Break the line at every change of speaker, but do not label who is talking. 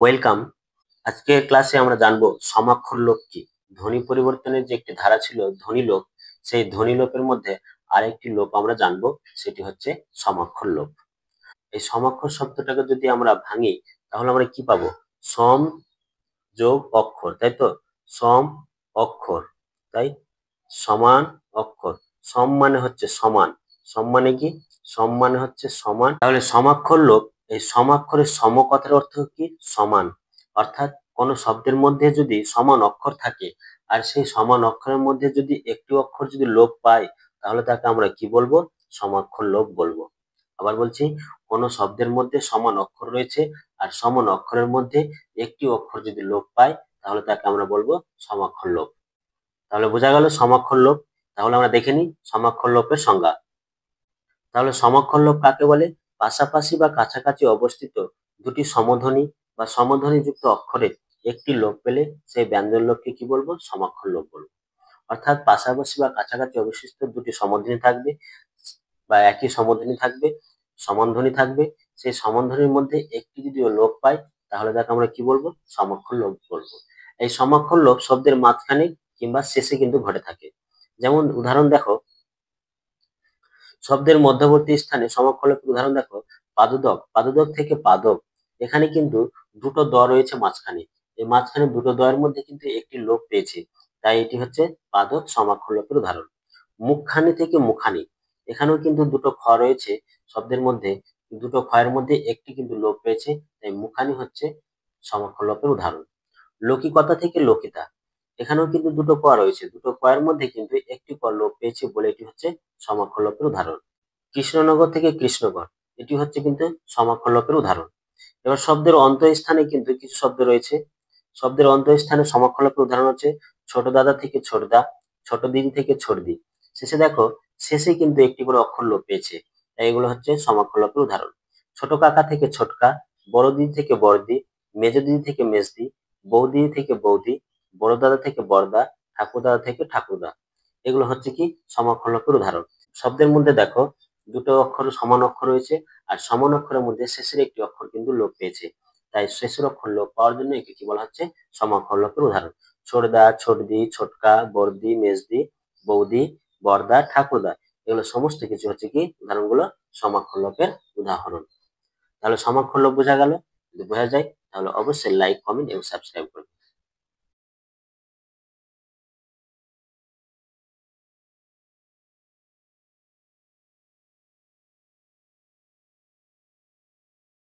Welcome. আজকের ক্লাসে আমরা জানবো সমাক্ষর লোপ কি। ধ্বনি পরিবর্তনের যে একটি ধারা ছিল ধ্বনি লোপ, সেই ধ্বনি লোপের মধ্যে আরেকটি লোপ আমরা জানবো, সেটি হচ্ছে সমাক্ষর লোপ। এই সমাক্ষর শব্দটাকে যদি আমরা ভাঙি তাহলে আমরা কি পাবো? সম যোগ অক্ষর, তাই তো? সম অক্ষর, তাই সমান অক্ষর। সম মানে হচ্ছে সমান, সম মানে কি? সম মানে হচ্ছে সমান। তাহলে সমাক্ষর লোপ, এই সমাক্ষরের সম কথার অর্থ কি? সমান। অর্থাৎ কোন শব্দের মধ্যে যদি সমান অক্ষর থাকে আর সেই সমান অক্ষরের মধ্যে যদি একটি অক্ষর যদি লোপ পায় তাহলে তাকে আমরা কি বলবো? সমাক্ষর লোপ বলবো। আবার বলছি, কোন শব্দের মধ্যে সমান অক্ষর রয়েছে আর সমান অক্ষরের মধ্যে একটি অক্ষর যদি লোপ পায় তাহলে তাকে আমরা বলবো সমাক্ষর লোপ। তাহলে বোঝা গেল সমাক্ষর লোপ। তাহলে আমরা দেখে নিই সমাক্ষর লোপের সংজ্ঞা। তাহলে সমাক্ষর লোপ কাকে বলে? পাশাপাশি বা কাছাকাছি অবস্থিত দুটি সমধ্বনি বা সমধ্বনি যুক্ত অক্ষরে একটি লোপ পেলে সেই ব্যঞ্জন লোপকে কি বলবো? সমাক্ষর লোপ বলবো। অর্থাৎ পাশাপাশি বা কাছাকাছি অবশিষ্ট দুটি সমধ্বনি থাকবে বা একই সমধ্বনি থাকবে, সমানধ্বনি থাকবে, সেই সমানধ্বনির মধ্যে একটি যদি লোপ পায় তাহলে তাকে আমরা কি বলবো? সমাক্ষর লোপ বলবো। এই সমাক্ষর লোপ শব্দের মাঝখানে কিংবা শেষে কিন্তু ঘটে থাকে। যেমন উদাহরণ দেখো, শব্দের মধ্যবর্তী স্থানে সমাক্ষর লোপের উদাহরণ দেখো, পাদুদক, পাদুদক থেকে পাদক, এখানে কিন্তু দুটো দ রয়েছে মাঝখানে। এই মাঝখানে দুটো দ এর মধ্যে কিন্তু একটি লোপ পেয়েছে, তাই এটি হচ্ছে পাদক সমাক্ষর লোপের উদাহরণ। মুখখানি থেকে মুখানি, এখানেও কিন্তু দুটো খ রয়েছে শব্দের মধ্যে, দুটো খ এর মধ্যে একটি কিন্তু লোপ পেয়েছে, তাই মুখানি হচ্ছে সমাক্ষর লোপের উদাহরণ। লৌকিকতা থেকে লৌকিতা, এখানেও কিন্তু দুটো ক রয়েছে, দুটো ক এর মধ্যে কিন্তু একটি ক লোপ পেয়েছে বলে এটি হচ্ছে সমাক্ষর লোপের উদাহরণ। কৃষ্ণনগর থেকে কৃষ্ণগড়, এটি হচ্ছে কিন্তু সমাক্ষর লোপের উদাহরণ। এবার শব্দের অন্তঃস্থানে কিন্তু কিছু শব্দ রয়েছে, শব্দের অন্তঃস্থানে সমাক্ষর লোপের উদাহরণ হচ্ছে ছোট দাদা থেকে ছোটদা, ছোট দিদি থেকে ছোটদি। শেষে দেখো, শেষে কিন্তু একটি করে অক্ষর লোপ পেয়েছে, তাই এগুলো হচ্ছে সমাক্ষর লোপের উদাহরণ। ছোট কাকা থেকে ছোটকা, বড় দিদি থেকে বড়দি, মেজ দিদি থেকে মেজদি, বৌদি থেকে বৌদি, বড় দাদা থেকে বড়দা, ঠাকুর দাদা থেকে ঠাকুরদা। এগুলো হচ্ছে কি? সমাক্ষর লোপের উদাহরণ। শব্দের মধ্যে দেখো দুটো অক্ষর সমান অক্ষর রয়েছে আর সমান অক্ষরের মধ্যে শেষের একটি অক্ষর কিন্তু লোপ পেয়েছে, তাই শেষের অক্ষর লোপ পাওয়ার জন্য একে কি বলা হচ্ছে? সমাক্ষর লোপের উদাহরণ। ছোটদা, ছোটদি, ছোটকা, বড়দি, মেজদি, বৌদি, বড়দা, ঠাকুরদা, এগুলো সমস্ত কিছু হচ্ছে কি উদাহরণগুলো? সমাক্ষর লোপের উদাহরণ। তাহলে সমাক্ষর লোপ বোঝা গেল? যদি বোঝা যায় তাহলে অবশ্যই লাইক, কমেন্ট এবং সাবস্ক্রাইব করবে।